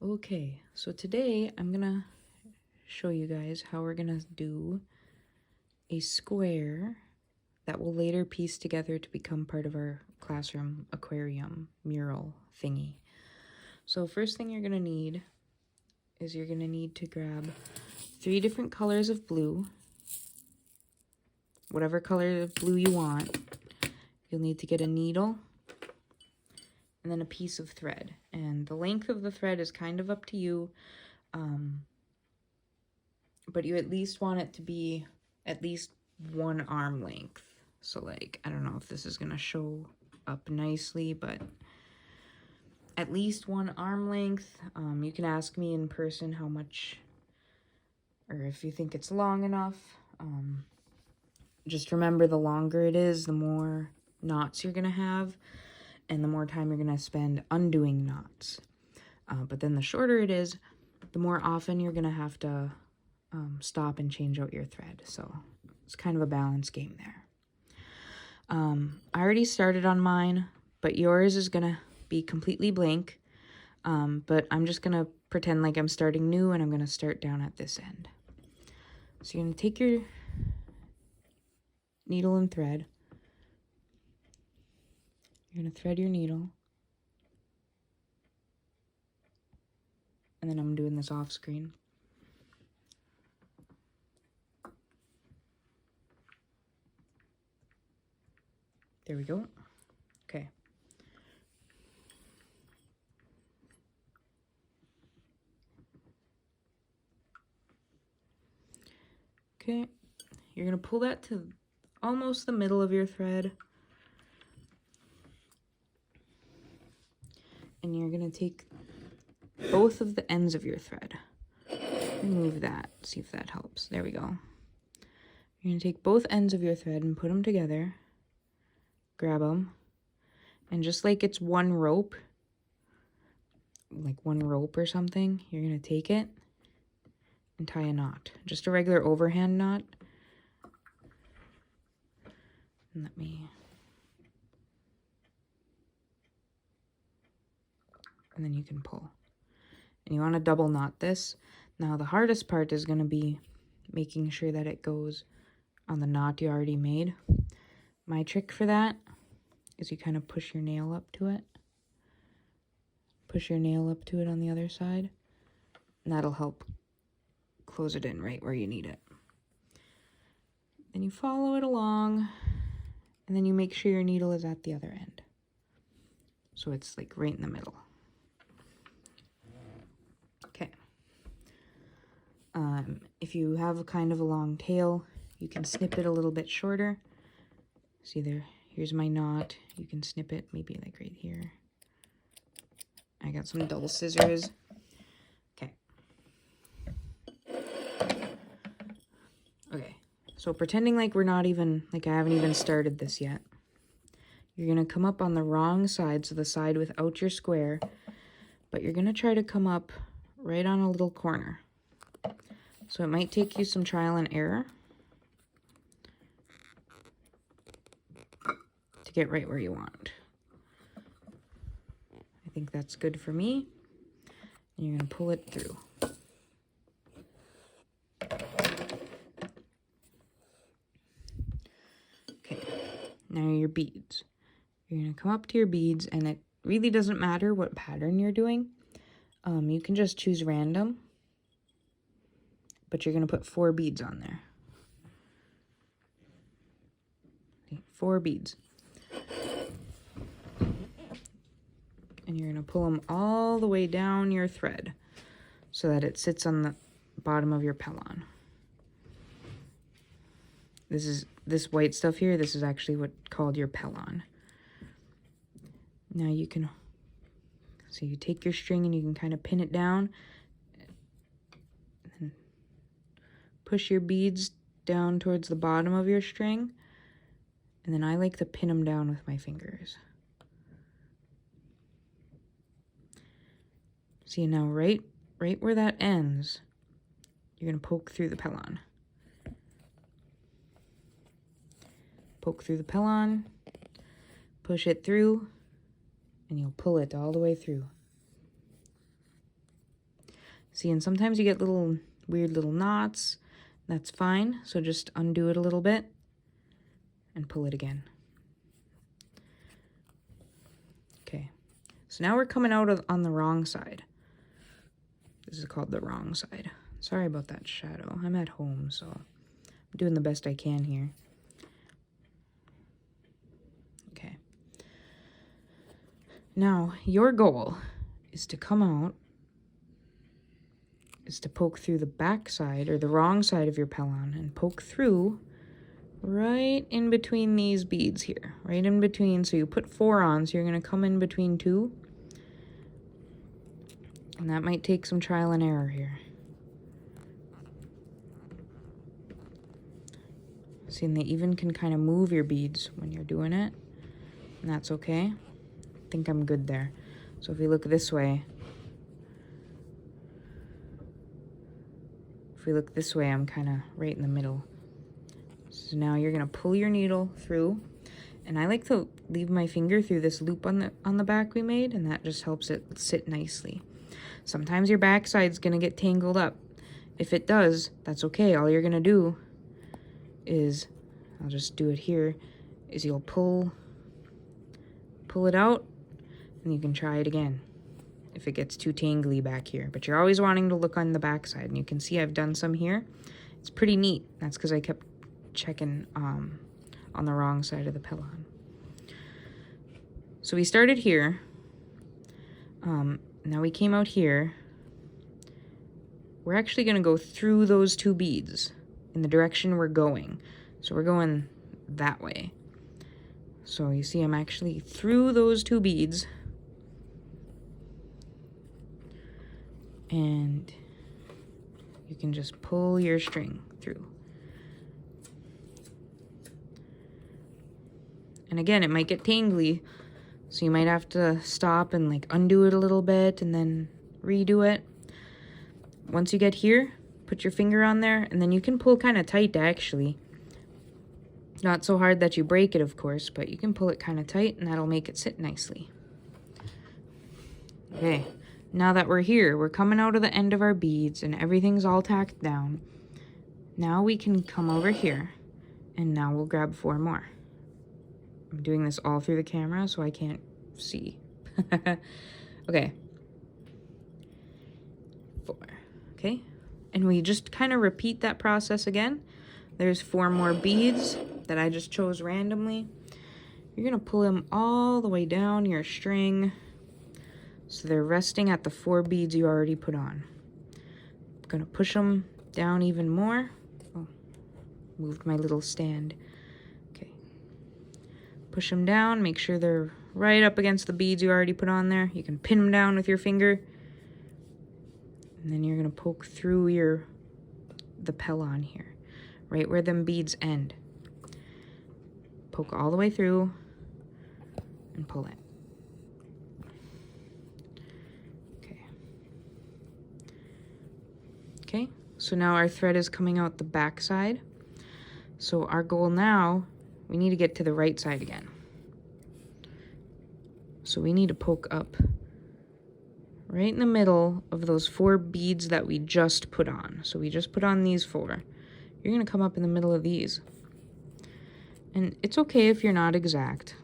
Okay, so today I'm gonna show you guys how we're gonna do a square that will later piece together to become part of our classroom aquarium mural thingy. So first thing you're gonna need is you're gonna need to grab 3 different colors of blue, whatever color of blue you want. You'll need to get a needle and then a piece of thread, and the length of the thread is kind of up to you, but you at least want it to be at least 1 arm length. So like, I don't know if this is gonna show up nicely, but at least 1 arm length. You can ask me in person how much, or if you think it's long enough. Just remember, the longer it is, the more knots you're gonna have, and the more time you're gonna spend undoing knots. But then the shorter it is, the more often you're gonna have to stop and change out your thread. So it's kind of a balance game there. I already started on mine, but yours is gonna be completely blank. But I'm just gonna pretend like I'm starting new, and I'm gonna start down at this end. So you're gonna take your needle and thread. You're gonna thread your needle. And then I'm doing this off screen. There we go. Okay. Okay, you're gonna pull that to almost the middle of your thread. And you're gonna take both of the ends of your thread. Remove that, see if that helps. There we go. You're gonna take both ends of your thread and put them together. Grab them. And just like it's one rope, like one rope or something, you're gonna take it and tie a knot. Just a regular overhand knot. And and then you can pull. And you want to double knot this. Now the hardest part is going to be making sure that it goes on the knot you already made. My trick for that is you kind of push your nail up to it. Push your nail up to it on the other side. And that'll help close it in right where you need it. Then you follow it along, and then you make sure your needle is at the other end. So it's like right in the middle. Okay. If you have a kind of a long tail, you can snip it a little bit shorter. See there, here's my knot. You can snip it maybe like right here. I got some double scissors. Okay. Okay, so pretending like we're not even, like I haven't even started this yet. You're gonna come up on the wrong side, so the side without your square, but you're gonna try to come up right on a little corner. So it might take you some trial and error to get right where you want. I think that's good for me. And you're gonna pull it through. Okay, now your beads. You're gonna come up to your beads, and it really doesn't matter what pattern you're doing. You can just choose random, but you're gonna put 4 beads on there. Okay, 4 beads. And you're gonna pull them all the way down your thread so that it sits on the bottom of your pellon. This white stuff here, this is actually what's called your pellon. Now you can, so you take your string and you can kind of pin it down and push your beads down towards the bottom of your string, and then I like to pin them down with my fingers. See, now right where that ends, you're gonna poke through the pellon. Poke through the pellon, push it through, and you'll pull it all the way through. See, and sometimes you get little weird little knots. That's fine. So just undo it a little bit and pull it again. Okay. So now we're coming out on the wrong side. This is called the wrong side. Sorry about that shadow. I'm at home, so I'm doing the best I can here. Okay. Now, your goal is to come out, is to poke through the back side or the wrong side of your pellon and poke through right in between these beads here. Right in between. So you put 4 on, so you're going to come in between 2. And that might take some trial and error here. See, and they even can kind of move your beads when you're doing it. And that's okay. I think I'm good there. So if we look this way, I'm kind of right in the middle. So now you're going to pull your needle through. And I like to leave my finger through this loop on the back we made, and that just helps it sit nicely. Sometimes your backside's going to get tangled up. If it does, that's okay. All you're going to do is, I'll just do it here, is you'll pull it out, and you can try it again if it gets too tangly back here. But you're always wanting to look on the backside, and you can see I've done some here. It's pretty neat. That's because I kept checking on the wrong side of the pellon. So we started here. Now we came out here. We're actually going to go through those 2 beads in the direction we're going. So we're going that way. So you see I'm actually through those 2 beads. And you can just pull your string through. And again, it might get tangly, so you might have to stop and like undo it a little bit and then redo it. Once you get here, put your finger on there, and then you can pull kind of tight actually. Not so hard that you break it, of course, but you can pull it kind of tight and that'll make it sit nicely. Okay, now that we're here, we're coming out of the end of our beads and everything's all tacked down. Now we can come over here, and now we'll grab 4 more. I'm doing this all through the camera, so I can't see. Okay. 4. Okay. And we just kind of repeat that process again. There's 4 more beads that I just chose randomly. You're going to pull them all the way down your string, so they're resting at the 4 beads you already put on. I'm going to push them down even more. Oh, moved my little stand. Push them down, make sure they're right up against the beads you already put on there. You can pin them down with your finger. And then you're going to poke through the pellon here, right where them beads end. Poke all the way through and pull it. Okay. Okay, so now our thread is coming out the back side. So our goal now, we need to get to the right side again. So we need to poke up right in the middle of those 4 beads that we just put on. So we just put on these 4. You're going to come up in the middle of these. And it's okay if you're not exact.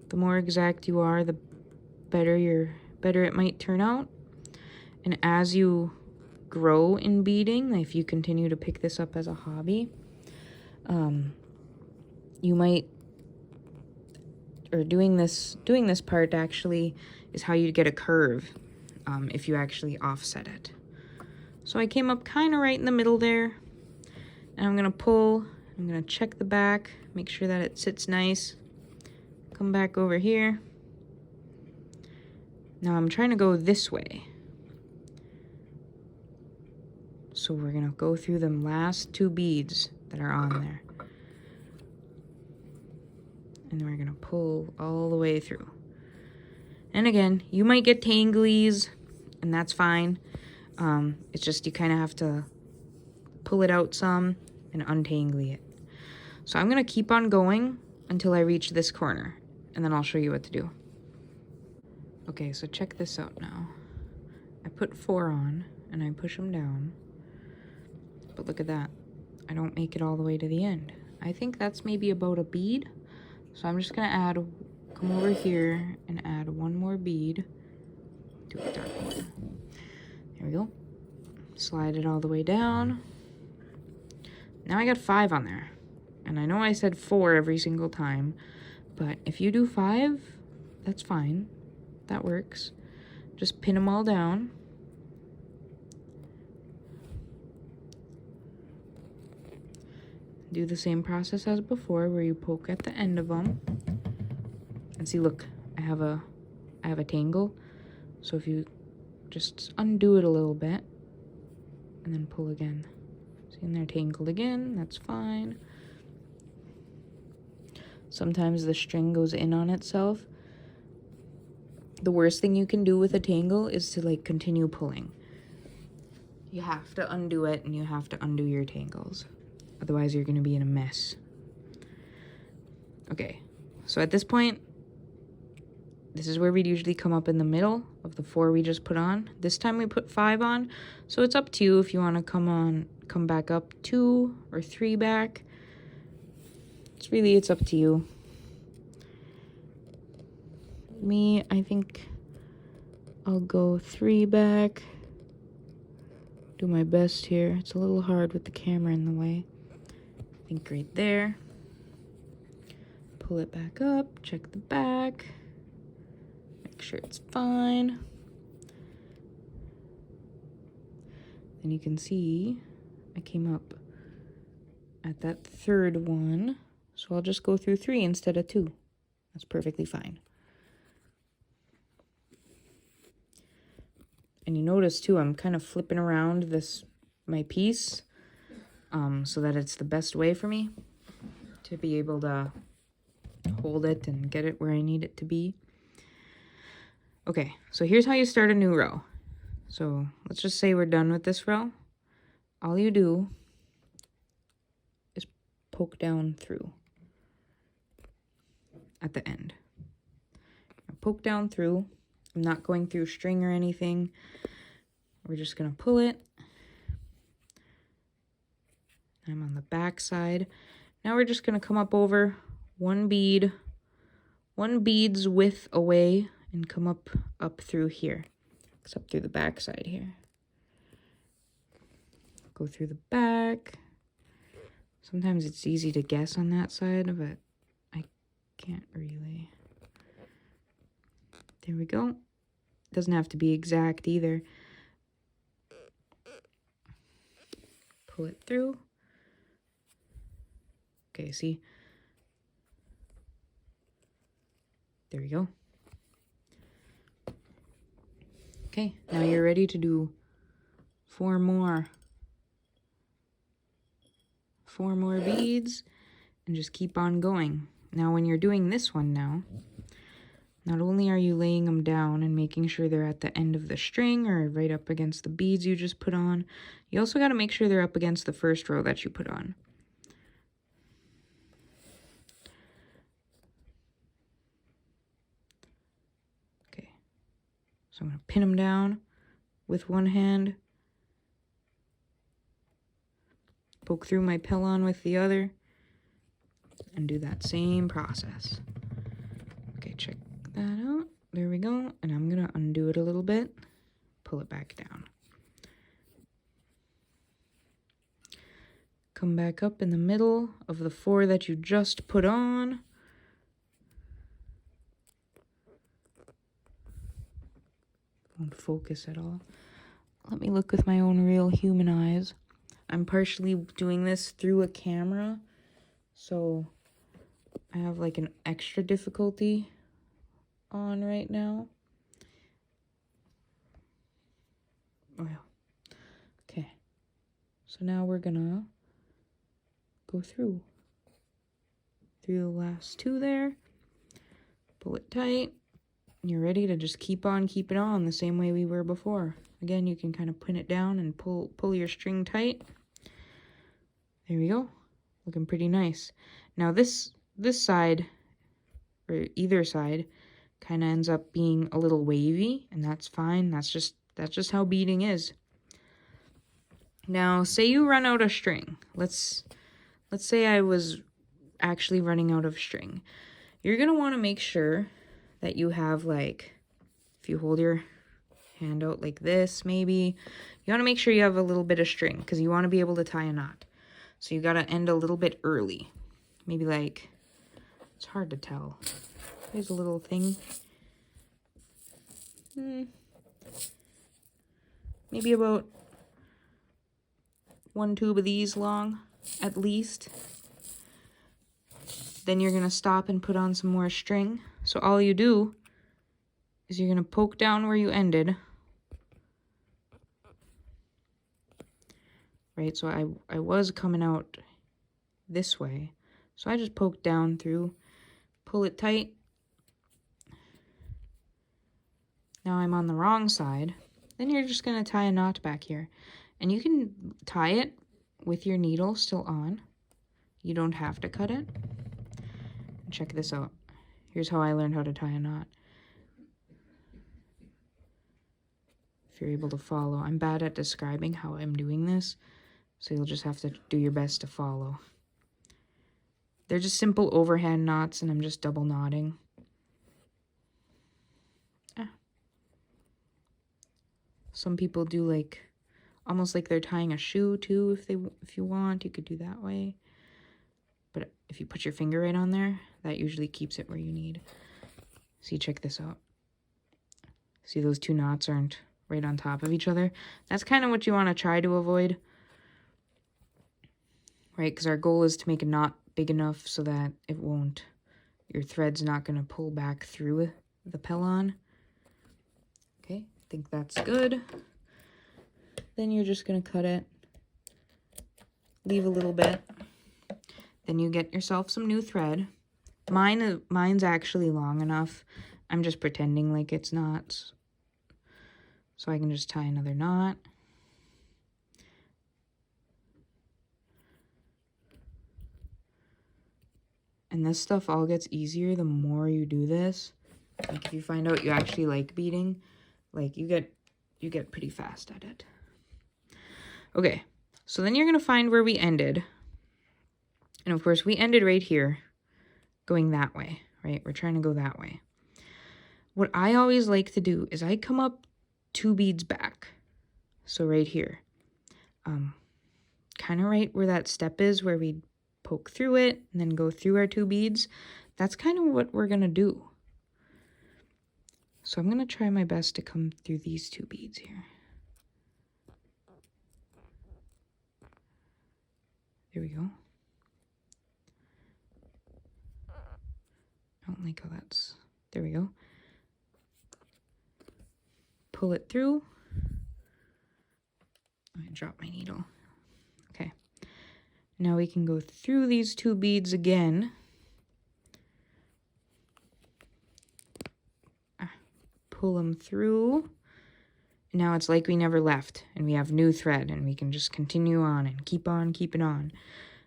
The more exact you are, the better it might turn out. And as you grow in beading, if you continue to pick this up as a hobby, you might, or doing this part actually is how you get a curve if you actually offset it. So I came up kind of right in the middle there, and I'm going to pull, I'm going to check the back, make sure that it sits nice, come back over here. Now I'm trying to go this way. So we're going to go through them last 2 beads that are on there. And then we're going to pull all the way through. And again, you might get tanglies, and that's fine. It's just you kind of have to pull it out some and untangle it. So I'm going to keep on going until I reach this corner, and then I'll show you what to do. Okay, so check this out now. I put 4 on and I push them down. But look at that. I don't make it all the way to the end. I think that's maybe about a bead. So I'm just gonna come over here and add 1 more bead. Do a dark one. There we go. Slide it all the way down. Now I got 5 on there. And I know I said 4 every single time, but if you do 5, that's fine. That works. Just pin them all down. Do the same process as before, where you poke at the end of them. And see, look, I have a tangle. So if you just undo it a little bit and then pull again. See, and they're tangled again. That's fine. Sometimes the string goes in on itself. The worst thing you can do with a tangle is to like continue pulling. You have to undo it and you have to undo your tangles. Otherwise you're going to be in a mess. Okay, so at this point, this is where we'd usually come up in the middle of the 4 we just put on. This time we put 5 on, so it's up to you if you want to come back up 2 or 3 back. It's up to you. Me, I think I'll go 3 back. Do my best here. It's a little hard with the camera in the way. I think right there. Pull it back up, check the back. Make sure it's fine. And you can see I came up at that 3rd one. So I'll just go through 3 instead of 2. That's perfectly fine. And you notice too, I'm kind of flipping around my piece so that it's the best way for me to be able to hold it and get it where I need it to be. Okay, so here's how you start a new row. So let's just say we're done with this row. All you do is poke down through at the end. Now poke down through. I'm not going through string or anything. We're just gonna pull it. I'm on the back side. Now we're just gonna come up over 1 bead's width away and come up through here. Except through the back side here. Go through the back. Sometimes it's easy to guess on that side, but I can't really. There we go. Doesn't have to be exact either. Pull it through. Okay, see? There we go. Okay, now you're ready to do 4 more. 4 more beads and just keep on going. Now when you're doing this one now, not only are you laying them down and making sure they're at the end of the string or right up against the beads you just put on, you also got to make sure they're up against the first row that you put on. Okay, so I'm going to pin them down with one hand, poke through my pellon with the other, and do that same process. Okay, check that out. There we go. And I'm gonna undo it a little bit, pull it back down. Come back up in the middle of the 4 that you just put on. Won't focus at all. Let me look with my own real human eyes. I'm partially doing this through a camera, so I have like an extra difficulty on right now. Oh yeah. Okay. So now we're gonna go through the last 2 there. Pull it tight. You're ready to just keep on keeping on the same way we were before. Again, you can kind of pin it down and pull your string tight. There we go. Looking pretty nice. Now this side, or either side, kind of ends up being a little wavy, and that's fine. That's just That's just how beading is. Now, say you run out of string. Let's say I was actually running out of string. You're going to want to make sure that you have, like, if you hold your hand out like this, maybe, you want to make sure you have a little bit of string because you want to be able to tie a knot. So you got to end a little bit early. Maybe like, it's hard to tell. There's a little thing. Maybe about 1 tube of these long, at least. Then you're going to stop and put on some more string. So all you do is you're going to poke down where you ended. Right, so I was coming out this way. So I just poke down through, pull it tight. Now I'm on the wrong side. Then you're just going to tie a knot back here. And you can tie it with your needle still on. You don't have to cut it. Check this out. Here's how I learned how to tie a knot. If you're able to follow. I'm bad at describing how I'm doing this, so you'll just have to do your best to follow. They're just simple overhand knots, and I'm just double knotting. Some people do like, almost like they're tying a shoe too, if you want, you could do that way. But if you put your finger right on there, that usually keeps it where you need. See, check this out. See, those two knots aren't right on top of each other. That's kind of what you want to try to avoid. Right, because our goal is to make a knot big enough so that it won't, your thread's not going to pull back through the pellon. Okay, I think that's good. Then you're just going to cut it. Leave a little bit. Then you get yourself some new thread. Mine's actually long enough. I'm just pretending like it's not. So I can just tie another knot. And this stuff all gets easier the more you do this. Like if you find out you actually like beading, like you get pretty fast at it. Okay, so then you're gonna find where we ended. And of course we ended right here, going that way, right? We're trying to go that way. What I always like to do is I come up 2 beads back. So right here. Kind of right where that step is, where we poke through it and then go through our 2 beads. That's kind of what we're gonna do. So I'm gonna try my best to come through these 2 beads here. There we go. I don't like how that's, there we go. Pull it through. I dropped my needle. Okay. Now we can go through these 2 beads again. Pull them through. Now it's like we never left, and we have new thread, and we can just continue on and keep on keeping on.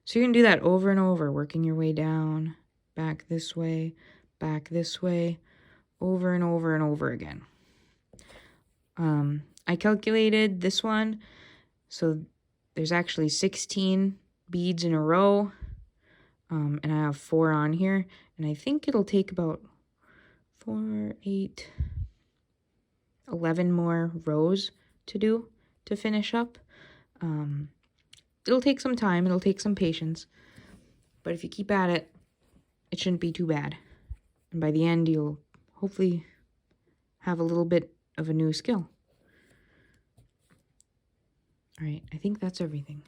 So you can do that over and over, working your way down, back this way, over and over and over again. I calculated this one, so there's actually 16 beads in a row, and I have 4 on here, and I think it'll take about 4, 8, 11 more rows to do to finish up. It'll take some time, it'll take some patience, but if you keep at it, it shouldn't be too bad. And by the end, you'll hopefully have a little bit of a new skill. All right, I think that's everything.